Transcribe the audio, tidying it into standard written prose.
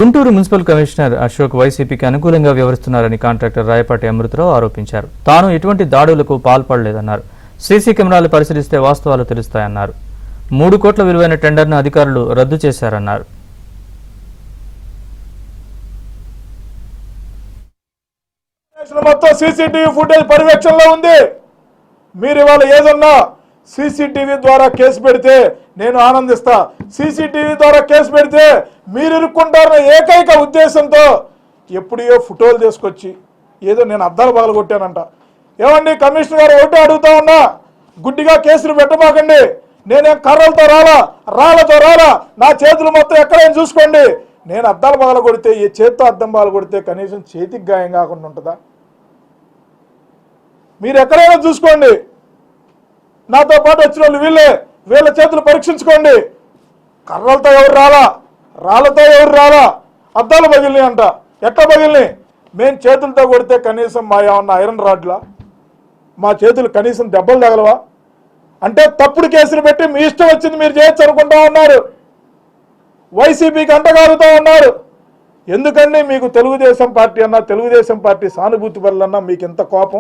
Guntur municipal commissioner Ashok వైసీపీకి అనుకూలంగా వ్యవహరిస్తున్నారని కాంట్రాక్టర్ రాయపాటి అమృతరావు ఆరోపించారు. తాను ఎటువంటి దాడులకు పాల్పడలేదన్నారు. సీసీ కెమెరాలు పరిశీలిస్తే వాస్తవాలు తెలుస్తాయన్నారు. 3 కోట్ల విలువైన టెండర్ను అధికారులు రద్దు చేశారన్నారు. మొత్తం సీసీటీవీ ఫుటేజ్ పర్యవేక్షణలో ఉంది. మీరు ఇవాళ ఏదన్నా సీసీటీవీ ద్వారా కేసు పెడితే నేను ఆనందిస్తా. సీసీటీవీ ద్వారా కేసు పెడితే మీరు ఇరుక్కుంటారన్న ఏకైక ఉద్దేశంతో ఎప్పుడో ఫోటోలు తీసుకొచ్చి ఏదో నేను అద్దాలు పగలగొట్టానంట. ఏమండి కమిషనర్ గారు ఒకటే అడుగుతా ఉన్నా, గుడ్డిగా కేసులు పెట్టమాకండి. నేనేం కర్రలతో రాళ్ళతో రాలా, నా చేతులు మొత్తం ఎక్కడైనా చూసుకోండి. నేను అద్దాలు పగలగొడితే ఈ చేతితో అద్దం పగలగొడితే కనీసం చేతికి గాయం కాకుండా ఉంటుందా? మీరు ఎక్కడైనా చూసుకోండి. నాతో పాటు వచ్చిన వాళ్ళు వీళ్ళ చేతులు పరీక్షించుకోండి. కర్రలతో ఎవరు రాలా, రాళ్ళతో ఎవరు రాలా, అద్దాలు పగిలినాయి అంట. ఎట్లా పగిలినాయి? మేము చేతులతో కొడితే కనీసం మా ఏమన్నా ఐరన్ రాడ్లా, మా చేతులు కనీసం దెబ్బలు తగలవా? అంటే తప్పుడు కేసులు పెట్టి మీ ఇష్టం వచ్చింది మీరు చేయొచ్చు అనుకుంటా ఉన్నారు. వైసీపీకి అంటగారుతూ ఉన్నారు. ఎందుకండి మీకు తెలుగుదేశం పార్టీ అన్నా, తెలుగుదేశం పార్టీ సానుభూతి వల్లన్నా మీకు ఇంత కోపం?